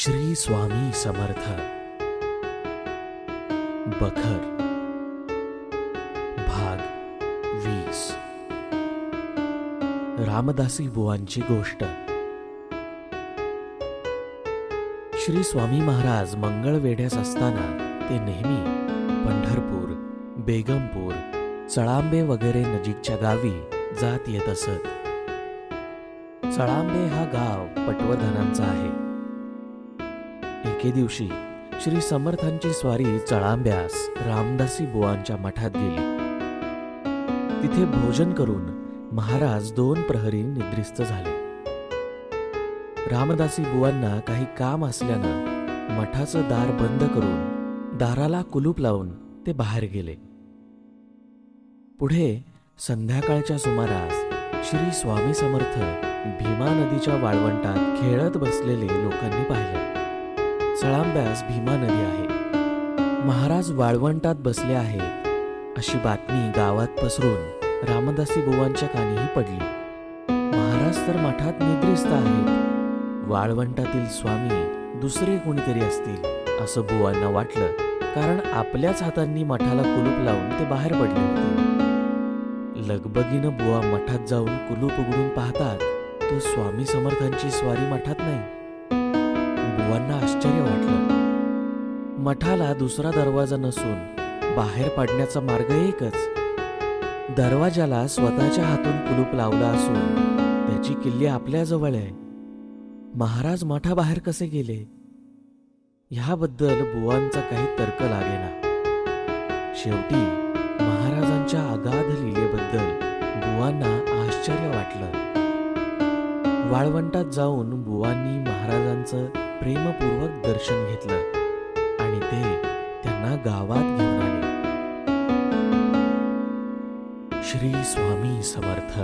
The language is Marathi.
श्री स्वामी समर्थ. बखर भाग 20. रामदासी बुवांची गोष्ट. श्री स्वामी महाराज मंगळवेढ्यास असताना ते नेहमी पंढरपूर, बेगमपूर, चळांबे वगैरे नजीकच्या गावी जात येत असत. चळांबे हा गाव पटवर्धनांचा आहे. एके दिवशी श्री समर्थांची स्वारी चळांब्यास रामदासी बुवांच्या मठात गेली. तिथे भोजन करून महाराज 2 प्रहरी निद्रिस्त झाले. रामदासी बुवांना काही काम असल्यानं मठाचं दार बंद करून दाराला कुलूप लावून ते बाहेर गेले. पुढे संध्याकाळच्या सुमारास श्री स्वामी समर्थ भीमा नदीच्या वाळवंटात खेळत बसलेले लोकांनी पाहिले. चळांब्यास भीमा नदी आहे. महाराज वाळवंटात बसले आहेत अशी बातमी गावात पसरून रामदासी बुवांच्या कानीही पडली. महाराज तर मठात निद्रिस्त आहेत. वाळवंटातील स्वामी दुसरे कोणीतरी असतील असं बुवांना वाटलं, कारण आपल्याच हातांनी मठाला कुलूप लावून ते बाहेर पडले होते. लगबगीनं बुवा मठात जाऊन कुलूप उघडून पाहतात तो स्वामी समर्थांची स्वारी मठात नाही. बुवांना आश्चर्य वाटलं. मठाला दुसरा दरवाजा नसून बाहेर पडण्याचा मार्ग एकच. दरवाजाला स्वतःच्या हातून कुलूप लावला असून त्याची किल्ली आपल्याजवळ आहे. महाराज मठाबाहेर कसे गेले? ह्याबद्दल बुवांचा काही तर्क लागेना. शेवटी महाराजांच्या अगाध लीलेबद्दल बुवांना आश्चर्य वाटलं. वाळवंटात जाऊन बुवांनी महाराजांचं प्रेमपूर्वक दर्शन घेतलं आणि ते त्यांना गावात घेऊन आले. श्री स्वामी समर्थ.